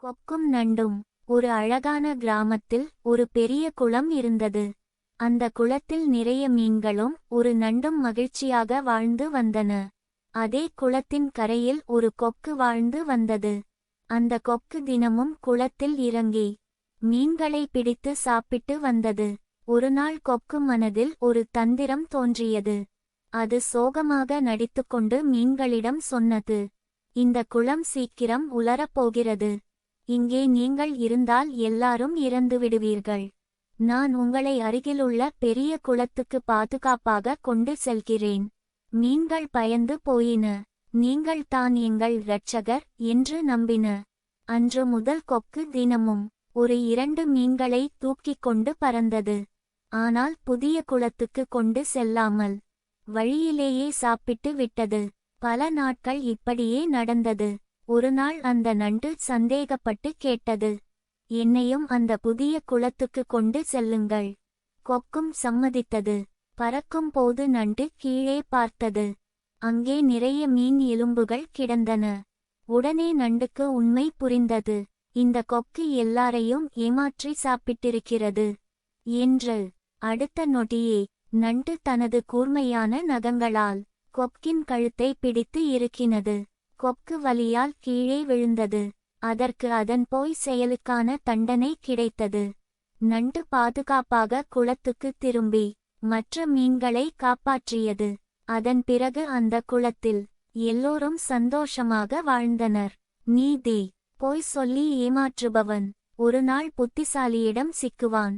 கொக்கும் நண்டும். ஒரு அழகான கிராமத்தில் ஒரு பெரிய குளம் இருந்தது. அந்த குளத்தில் நிறைய மீன்களும் ஒரு நண்டும் மகிழ்ச்சியாக வாழ்ந்து வந்தன. அதே குளத்தின் கரையில் ஒரு கொக்கு வாழ்ந்து வந்தது. அந்த கொக்கு தினமும் குளத்தில் இறங்கி மீன்களை பிடித்து சாப்பிட்டு வந்தது. ஒருநாள் கொக்கு மனதில் ஒரு தந்திரம் தோன்றியது. அது சோகமாக நடித்துக்கொண்டு மீன்களிடம் சொன்னது, இந்த குளம் சீக்கிரம் உலரப்போகிறது. இங்கே நீங்கள் இருந்தால் எல்லாரும் இறந்துவிடுவீர்கள். நான் உங்களை அருகிலுள்ள பெரிய குளத்துக்கு பாதுகாப்பாக கொண்டு செல்கிறேன். மீன்கள் பயந்து போயின. நீங்கள் தான் எங்கள் இரட்சகர் என்று நம்பின. அன்று முதல் கொக்கு தினமும் ஒரு 2 மீன்களை தூக்கிக் கொண்டு பறந்தது. ஆனால் புதிய குளத்துக்கு கொண்டு செல்லாமல் வழியிலேயே சாப்பிட்டு விட்டது. பல நாட்கள் இப்படியே நடந்தது. ஒருநாள் அந்த நண்டு சந்தேகப்பட்டு கேட்டது, என்னையும் அந்த புதிய குளத்துக்கு கொண்டு செல்லுங்கள். கொக்கும் சம்மதித்தது. பறக்கும் போது நண்டு கீழே பார்த்தது. அங்கே நிறைய மீன் எலும்புகள் கிடந்தன. உடனே நண்டுக்கு உண்மை புரிந்தது. இந்த கொக்கு எல்லாரையும் ஏமாற்றி சாப்பிட்டிருக்கிறது என்று. அடுத்த நொடியே நண்டு தனது கூர்மையான நகங்களால் கொக்கின் கழுத்தை பிடித்து இறுக்கினது. கொக்கு வலியால் கீழே விழுந்தது. அதற்கு அதன் போய் செயலுக்கான தண்டனை கிடைத்தது. நண்டு பாதுகாப்பாக குளத்துக்கு திரும்பி மற்ற மீன்களை காப்பாற்றியது. அதன் பிறகு அந்த குளத்தில் எல்லோரும் சந்தோஷமாக வாழ்ந்தனர். நீதி: பொய் சொல்லி ஏமாற்றுபவன் ஒரு நாள் புத்திசாலியிடம் சிக்குவான்.